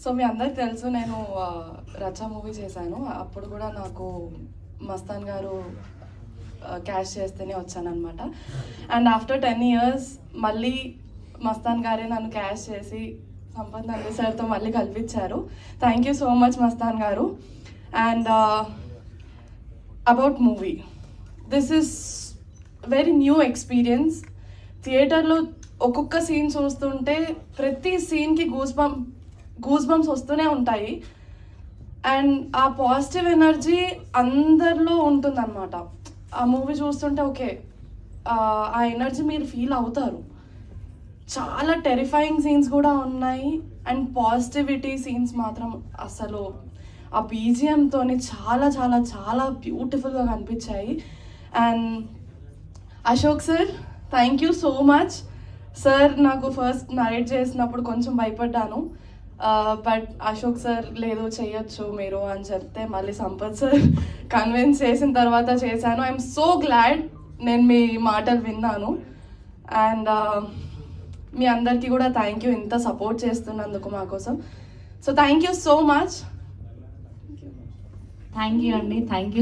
So మీ అందరికి తెలుసు నేను రచా మూవీ చేశాను. అప్పుడు కూడా నాకు మస్తాన్ గారు క్యాష్ చేస్తేనే వచ్చానమాట. అండ్ ఆఫ్టర్ 10 years మళ్ళీ మస్తాన్ గారే నన్ను క్యాష్ చేసి సంపత్ నంది సార్తో మళ్ళీ కల్పించారు. Thank you so much Mastan గారు. And about movie, this is very new experience. థియేటర్లో ఒక్కొక్క సీన్ చూస్తుంటే ప్రతి సీన్కి గూస్ బంప్స్ వస్తూనే ఉంటాయి. అండ్ ఆ పాజిటివ్ ఎనర్జీ అందరిలో ఉంటుందన్నమాట. ఆ మూవీ చూస్తుంటే ఓకే ఆ ఎనర్జీ మీరు ఫీల్ అవుతారు. చాలా టెరిఫైయింగ్ సీన్స్ కూడా ఉన్నాయి అండ్ పాజిటివిటీ సీన్స్ మాత్రం అసలు ఆ బీజిఎంతోని చాలా చాలా చాలా బ్యూటిఫుల్గా కనిపించాయి. And Ashok sir, thank you so much sir. నాకు ఫస్ట్ నరేట్ చేసినప్పుడు కొంచెం భయపడ్డాను, బట్ అశోక్ సార్ లేదు చెయ్యొచ్చు మీరు అని చెప్తే మళ్ళీ సంపత్ సార్ కన్విన్స్ చేసిన తర్వాత చేశాను. ఐఎమ్ సో గ్లాడ్ నేను మీ మాటలు విన్నాను. అండ్ మీ అందరికీ కూడా థ్యాంక్ యూ ఇంత సపోర్ట్ చేస్తున్నందుకు మా కోసం. So thank you so much. Thank you అండి. Thank you.